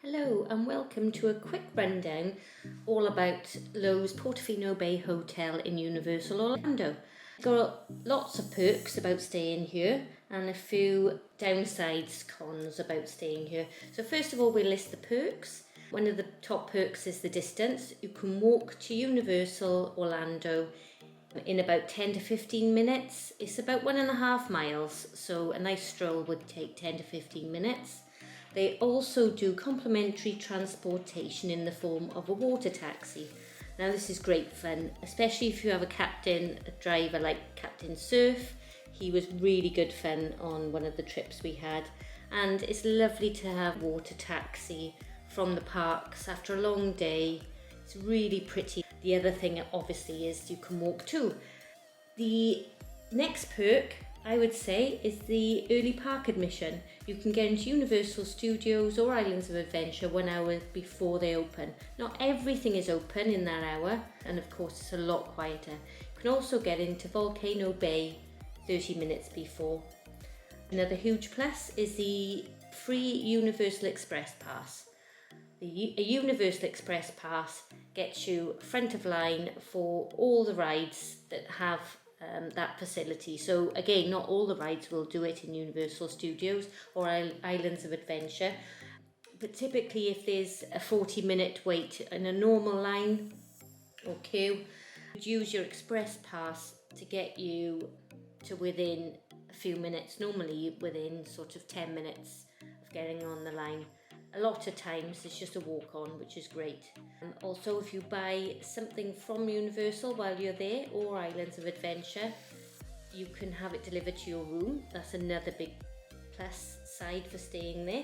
Hello and welcome to a quick rundown all about Loews Portofino Bay Hotel in Universal Orlando. Got lots of perks about staying here and a few downsides, cons about staying here. So first of all, we'll list the perks. One of the top perks is the distance. You can walk to Universal Orlando in about 10 to 15 minutes. It's about 1.5 miles, so a nice stroll would take 10 to 15 minutes. They also do complimentary transportation in the form of a water taxi. Now this is great fun, especially if you have a driver like Captain Surf. He was really good fun on one of the trips we had, and it's lovely to have water taxi from the parks after a long day. It's really pretty. The other thing obviously is you can walk too. The next perk I would say is the early park admission. You can get into Universal Studios or Islands of Adventure 1 hour before they open. Not everything is open in that hour, and of course it's a lot quieter. You can also get into Volcano Bay 30 minutes before. Another huge plus is the free Universal Express Pass. A Universal Express Pass gets you front of line for all the rides that have that facility. So again, not all the rides will do it in Universal Studios or Islands of Adventure, but typically if there's a 40-minute wait in a normal line or queue, you'd use your express pass to get you to within a few minutes, normally within sort of 10 minutes of getting on the line. A lot of times it's just a walk on, which is great. Also, if you buy something from Universal while you're there or Islands of Adventure, you can have it delivered to your room. That's another big plus side for staying there.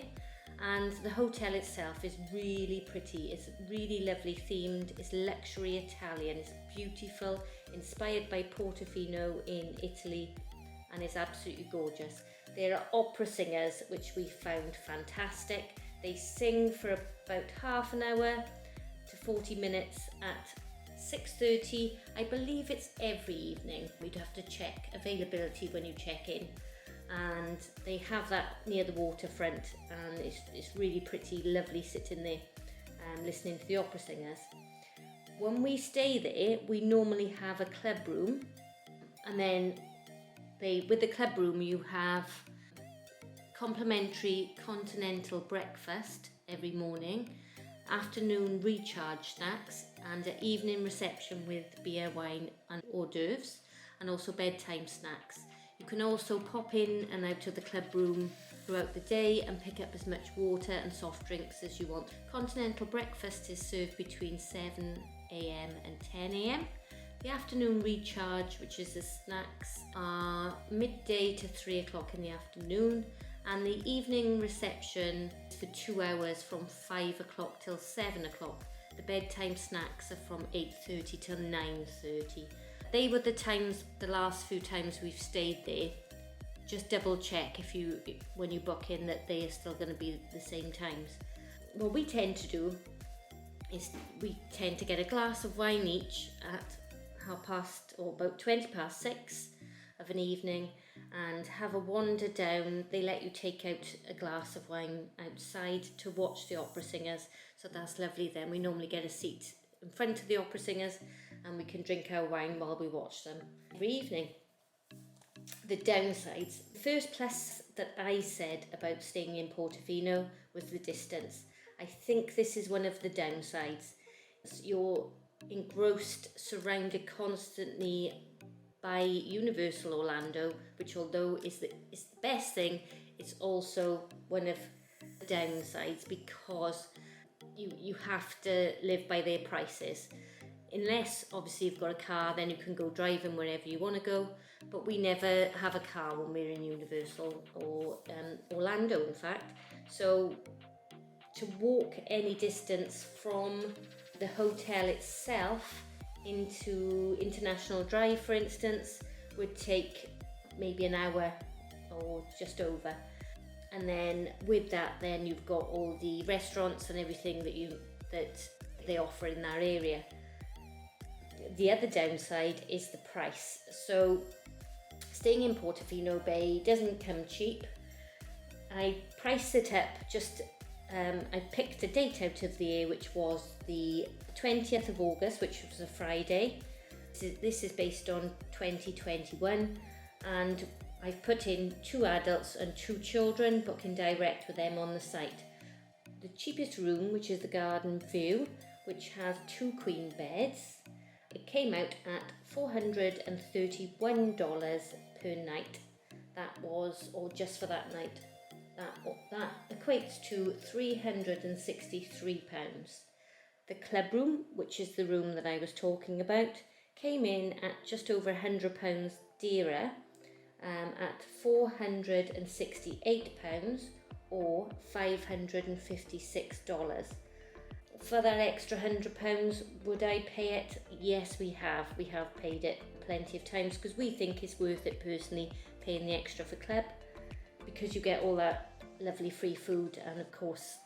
And the hotel itself is really pretty. It's really lovely themed. It's luxury Italian. It's beautiful, inspired by Portofino in Italy, and it's absolutely gorgeous. There are opera singers, which we found fantastic. They sing for about half an hour to 40 minutes at 6:30. I believe it's every evening. We'd have to check availability when you check in. And they have that near the waterfront, and it's really pretty, lovely sitting there and listening to the opera singers. When we stay there, we normally have a club room, and then with the club room you have complimentary continental breakfast every morning, afternoon recharge snacks, and an evening reception with beer, wine and hors d'oeuvres, and also bedtime snacks. You can also pop in and out of the club room throughout the day and pick up as much water and soft drinks as you want. Continental breakfast is served between 7 a.m. and 10 a.m. The afternoon recharge, which is the snacks, are midday to 3 o'clock in the afternoon, and the evening reception is for 2 hours from 5 o'clock till 7 o'clock. The bedtime snacks are from 8:30 till 9:30. They were the last few times we've stayed there. Just double check when you book in that they are still going to be the same times. What we tend to do is we tend to get a glass of wine each at about 20 past 6 of an evening, and have a wander down. They let you take out a glass of wine outside to watch the opera singers, so that's lovely. Then we normally get a seat in front of the opera singers and we can drink our wine while we watch them every evening. The downsides. The first plus that I said about staying in Portofino was the distance. I think this is one of the downsides. You're engrossed, surrounded constantly by Universal Orlando, which although is the best thing, it's also one of the downsides, because you have to live by their prices. Unless obviously you've got a car, then you can go driving wherever you want to go, but we never have a car when we're in Universal or Orlando, in fact. So to walk any distance from the hotel itself into International Drive, for instance, would take maybe an hour or just over. And then with that, then you've got all the restaurants and everything that they offer in that area. The other downside is the price. So staying in Portofino Bay doesn't come cheap. I priced it up just I picked a date out of the year which was the 20th of August, which was a Friday. This is based on 2021, and I've put in 2 adults and 2 children, booking direct with them on the site. The cheapest room, which is the garden view, which has 2 queen beds, it came out at $431 per night. That was, or just for that night, that equates to £363. The club room, which is the room that I was talking about, came in at just over £100 dearer, at £468 or $556. For that extra £100, would I pay it? Yes, we have. We have paid it plenty of times because we think it's worth it personally, paying the extra for club, because you get all that lovely free food and of course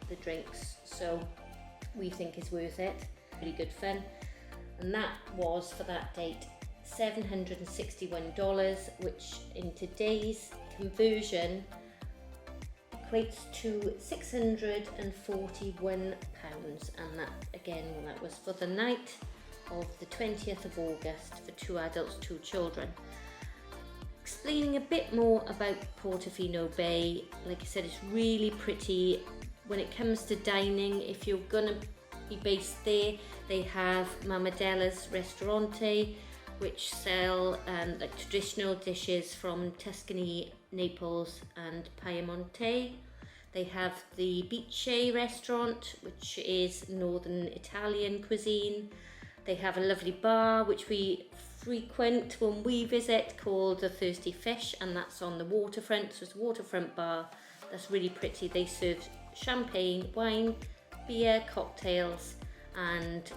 the drinks. So we think it's worth it. Really good fun. And that was, for that date, $761, which in today's conversion equates to £641, and that again, that was for the night of the 20th of August for 2 adults, 2 children. Explaining a bit more about Portofino Bay, like I said, it's really pretty. When it comes to dining, if you're gonna be based there, they have Mamadella's Ristorante, which sell like traditional dishes from Tuscany, Naples and Piemonte. They have the Beach restaurant, which is northern Italian cuisine. They have a lovely bar which we frequent when we visit, called the Thirsty Fish, and that's on the waterfront. So it's a waterfront bar that's really pretty. They serve champagne, wine, beer, cocktails and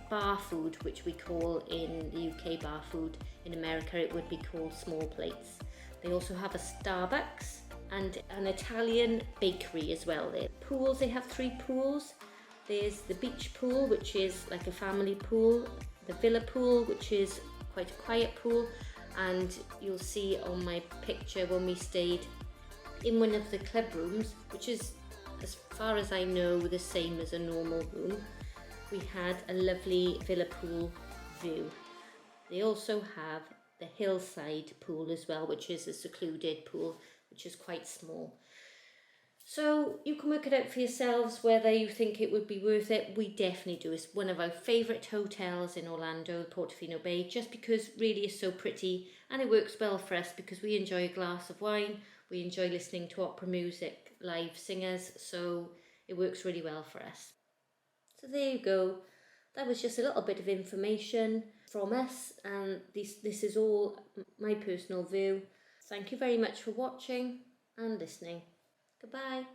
bar food, which we call in the UK bar food. In America it would be called small plates. They also have a Starbucks and an Italian bakery as well there. Pools, they have 3 pools. There's the beach pool, which is like a family pool, the villa pool, which is quite a quiet pool, and you'll see on my picture when we stayed in one of the club rooms, which is, as far as I know, the same as a normal room. We had a lovely villa pool view. They also have the hillside pool as well, which is a secluded pool, which is quite small. So you can work it out for yourselves whether you think it would be worth it. We definitely do. It's one of our favourite hotels in Orlando, Portofino Bay, just because really it's so pretty, and it works well for us because we enjoy a glass of wine. We enjoy listening to opera music, live singers, so it works really well for us. So there you go. That was just a little bit of information from us, and this is all my personal view. Thank you very much for watching and listening. Goodbye.